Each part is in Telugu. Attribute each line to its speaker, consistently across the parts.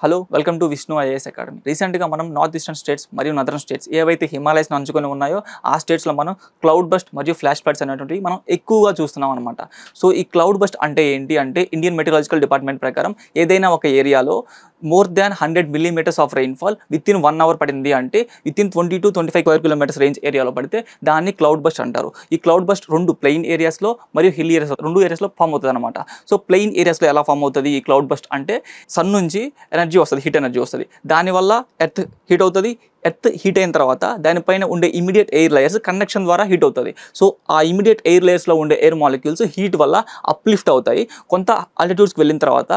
Speaker 1: Hello welcome to Vishnu IAS academy. రీసెంట్గా మనం నార్త్ ఈస్టర్న్ స్టేట్స్ మరియు నదర్న్ స్టేట్స్ ఏవైతే హిమాలయస్ని అంచుకొని ఉన్నాయో ఆ స్టేట్స్లో మనం క్లౌడ్ బస్ట్ మరియు ఫ్లాష్ ఫ్లడ్స్ అనేటువంటివి మనం ఎక్కువగా చూస్తున్నాం అనమాట. సో ఈ క్లౌడ్ బస్ట్ అంటే ఏంటి అంటే ఇండియన్ మెటీరియలాజికల్ డిపార్ట్మెంట్ ప్రకారం ఏదైనా ఒక ఏరియాలో more than 100 millimetres of rainfall within 1 hour పడింది అంటే within 20 to 25 square kilometres range ఏరియాలో పడితే దాన్ని క్లౌడ్ బస్ట్ అంటారు. ఈ క్లౌడ్ బస్ట్ రెండు ప్లెయిన్ ఏరియాస్లో మరియు హిల్ ఏరియాస్ రెండు ఏరియాస్లో ఫామ్ అవుతుంది అనమాట. సో ప్లెయిన్ ఏరియాస్లో ఎలా ఫామ్ అవుతుంది ఈ క్లౌడ్ బస్ట్ అంటే సన్ నుంచి ఎనర్జీ వస్తుంది, హీట్ ఎనర్జీ వస్తుంది. దానివల్ల ఎర్త్ హీట్ అవుతుంది. ఎర్త్ హీట్ అయిన తర్వాత దానిపైన ఉండే ఇమీడియట్ ఎయిర్ లేయర్స్ కండక్షన్ ద్వారా హీట్ అవుతుంది. సో ఆ ఇమీడియట్ ఎయిర్ లేయర్స్లో ఉండే ఎయిర్ మాలిక్యూల్స్ హీట్ వల్ల అప్లిఫ్ట్ అవుతాయి. కొంత ఆల్టిట్యూడ్స్కి వెళ్ళిన తర్వాత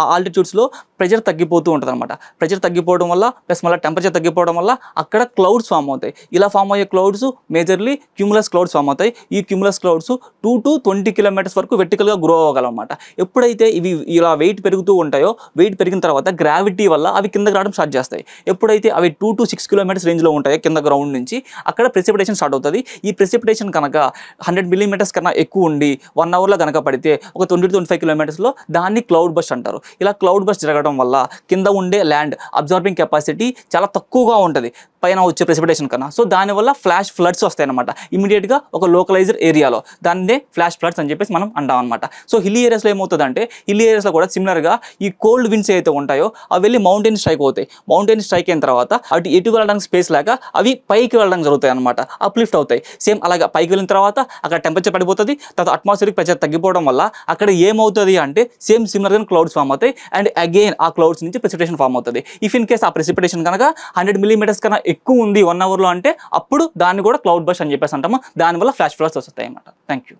Speaker 1: ఆ ఆల్టిట్యూడ్స్లో ప్రెషర్ తగ్గిపోతూ ఉంటుంది అనమాట. ప్రెషర్ తగ్గిపోవడం వల్ల ప్లస్ మళ్ళీ టెంపరేచర్ తగ్గిపోవడం వల్ల అక్కడ క్లౌడ్స్ ఫామ్ అవుతాయి. ఇలా ఫామ్ అయ్యే clouds majorly cumulus clouds form అవుతాయి. ఈ క్యూములస్ క్లౌడ్స్ 2 to 20 కిలోమీటర్స్ వరకు వెర్టికల్గా గ్రో అవ్వగలన్నమాట. ఎప్పుడైతే ఇవి ఇలా వెయిట్ పెరుగుతూ ఉంటాయో వెయిట్ పెరిగిన తర్వాత గ్రావిటీ వల్ల అవి కిందకి రావడం స్టార్ట్ చేస్తాయి. ఎప్పుడైతే అవి 2 to 6 కిలోమీటర్స్ రేంజ్లో ఉంటాయో కింద గ్రౌండ్ నుంచి అక్కడ ప్రెసిపిటేషన్ స్టార్ట్ అవుతుంది. ఈ ప్రెసిపిటేషన్ కనుక 100 మిల్లీమీటర్స్ కన్నా ఎక్కువ ఉండి 1 అవర్లో కనుక పడితే ఒక 20 to 25 కిలోమీటర్స్లో దాన్ని క్లౌడ్ బస్ట్ అంటారు. ఇలా క్లౌడ్ బస్ట్ జరగడం వల్ల కింద ఉండే ల్యాండ్ అబ్జార్బింగ్ కెపాసిటీ చాలా తక్కువగా ఉంటుంది పైన వచ్చే ప్రెసిపిటేషన్ కన్నా. సో దానివల్ల ఫ్లాష్ ఫ్లడ్స్ వస్తాయి అనమాట. ఇమీడియట్గా ఒక లోకలైజ్డ్ ఏరియాలో దాన్నే ఫ్లాష్ ఫ్లడ్స్ అని చెప్పేసి మనం అంటాం అనమాట. సో హిల్ ఏరియాస్లో ఏమవుతుందంటే హిల్ ఏరియాస్లో కూడా సిమిలర్గా ఈ కోల్డ్ విండ్స్ ఏవైతే ఉంటాయో అవి వెళ్ళి మౌంటైన్ స్ట్రైక్ అవుతాయి. మౌంటైన్ స్ట్రైక్ అయిన తర్వాత అటు ఎటు వెళ్ళడానికి స్పేస్ లేక అవి పైకి వెళ్ళడానికి జరుగుతాయి అనమాట. అప్లిఫ్ట్ అవుతాయి. సేమ్ అలాగా పైకి వెళ్ళిన తర్వాత అక్కడ టెంపరేచర్ పడిపోతుంది. తర్వాత అట్మాస్ఫియరిక్ ప్రెషర్ తగ్గిపోవడం వల్ల అక్కడ ఏమవుతుంది అంటే సేమ్ సిమిలర్గా క్లౌడ్స్ ఫామ్ అవుతాయి. అండ్ అగైన్ ఆ క్లౌడ్స్ నుంచి ప్రెసిపిటేషన్ ఫామ్ అవుతుంది. ఇఫ్ ఇన్ కేస్ ఆ ప్రెసిపిటేషన్ కనుక 100 మిల్లీమీటర్స్ కన్నా ఎక్కువ ఉంది 1 అవర్లో అంటే అప్పుడు దాన్ని కూడా క్లౌడ్ బస్ట్ అని చెప్పేసి అంటాము. దానివల్ల ఫ్లాష్ ఫ్లడ్స్ వస్తాయి అన్నమాట. Thank you.